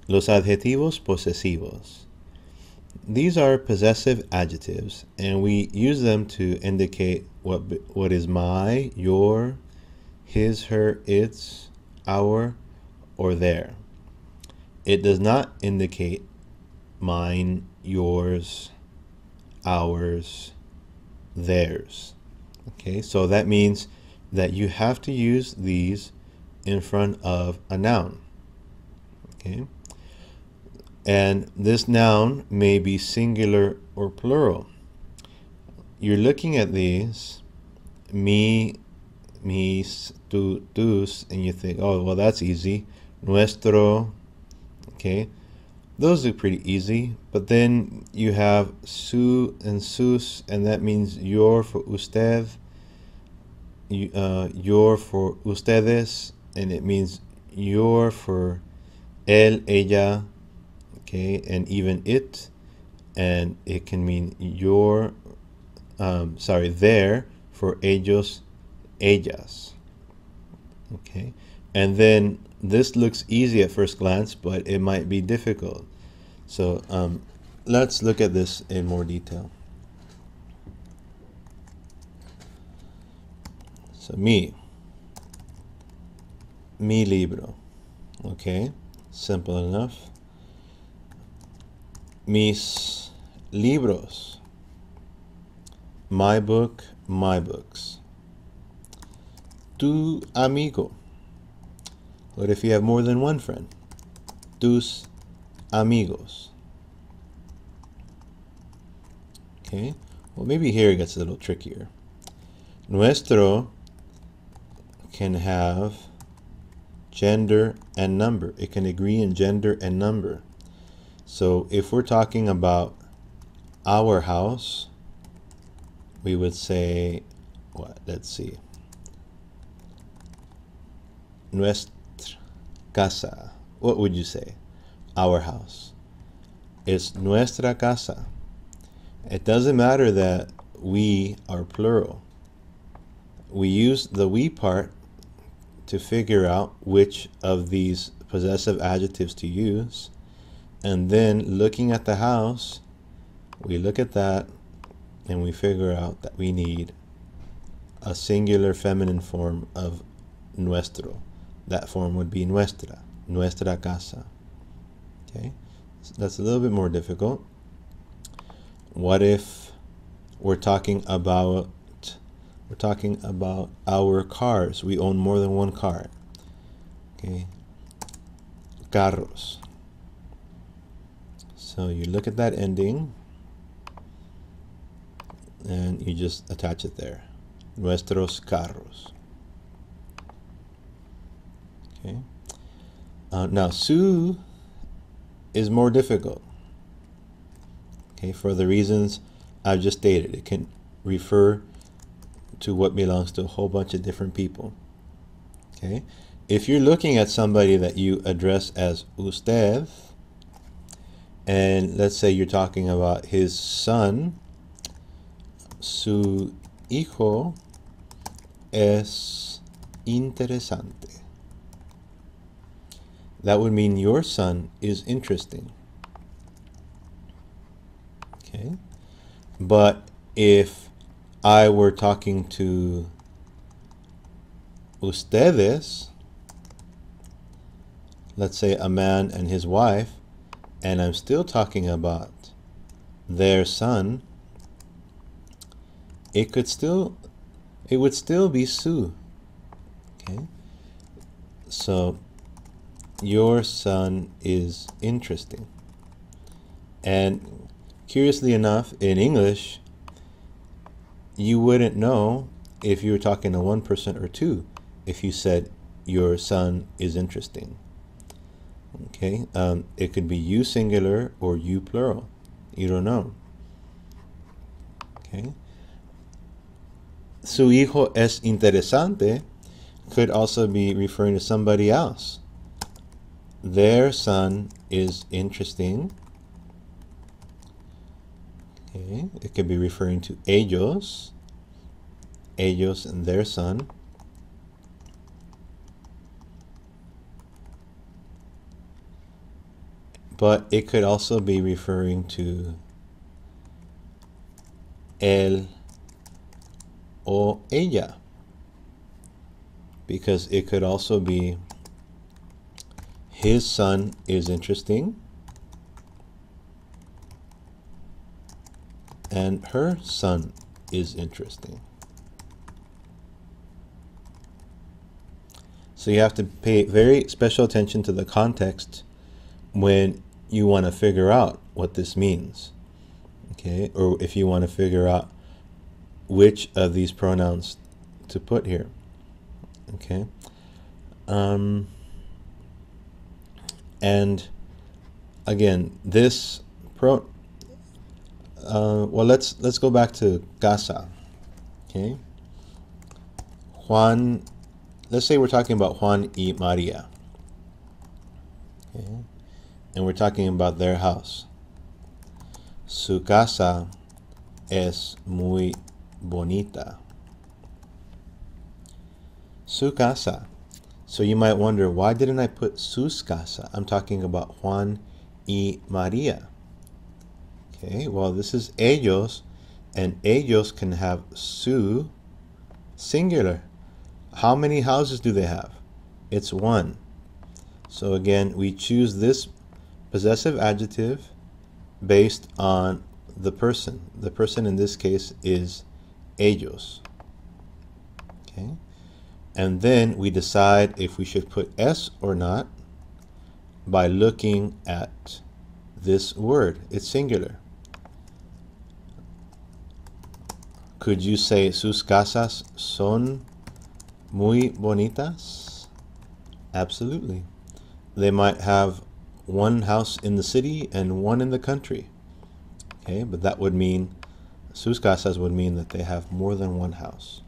Los adjetivos posesivos. These are possessive adjectives, and we use them to indicate what is my, your, his, her, its, our, or their. It does not indicate mine, yours, ours, theirs. Okay, so that means that you have to use these in front of a noun. Okay, and this noun may be singular or plural. You're looking at these, me, mis, tú, tus, and you think, oh, well, that's easy. Nuestro, okay, those are pretty easy. But then you have su and sus, and that means your for usted, your for ustedes, and it means your for él, ella, okay, and even it, and it can mean your, their for ellos, ellas, okay. And then this looks easy at first glance, but it might be difficult. So let's look at this in more detail. So mi libro, okay, simple enough. Mis libros, my book, my books. Tu amigo, what if you have more than one friend? Tus amigos. Okay, well, maybe here it gets a little trickier. Nuestro can have gender and number. It can agree in gender and number. So if we're talking about our house, we would say, what? Let's see. Nuestra casa. What would you say? Our house. It's nuestra casa. It doesn't matter that we are plural. We use the we part to figure out which of these possessive adjectives to use. And then looking at the house, we look at that and we figure out that we need a singular feminine form of nuestro. That form would be nuestra, nuestra casa. Okay, so that's a little bit more difficult. What if we're talking about our cars? We own more than one car. Okay, carros. So you look at that ending and you just attach it there. Nuestros carros. Okay. Now su is more difficult. Okay, for the reasons I've just stated. It can refer to what belongs to a whole bunch of different people. Okay, if you're looking at somebody that you address as usted, and let's say you're talking about his son, su hijo es interesante. That would mean your son is interesting. Okay, but if I were talking to ustedes, let's say a man and his wife, and I'm still talking about their son, it would still be su. Okay, so your son is interesting. And curiously enough, in English, you wouldn't know if you were talking to one person or two if you said your son is interesting. Okay, it could be you singular or you plural. You don't know. Okay, su hijo es interesante could also be referring to somebody else. Their son is interesting. Okay, it could be referring to ellos and their son. but it could also be referring to él o ella, because it could also be his son is interesting and her son is interesting. So you have to pay very special attention to the context when you want to figure out what this means, okay? Or if you want to figure out which of these pronouns to put here, okay? And again, this well, let's go back to casa, okay? Juan, let's say we're talking about Juan y Maria, okay? And we're talking about their house. Su casa es muy bonita. Su casa. So you might wonder, why didn't I put sus casa? I'm talking about Juan y Maria. Okay, well, this is ellos, and ellos can have su singular. How many houses do they have? It's one. So again, we choose this possessive adjective based on the person. The person in this case is ellos. Okay, and then we decide if we should put s or not by looking at this word. It's singular. Could you say sus casas son muy bonitas? Absolutely. They might have one house in the city and one in the country. Okay, but that would mean, sus casas would mean that they have more than one house.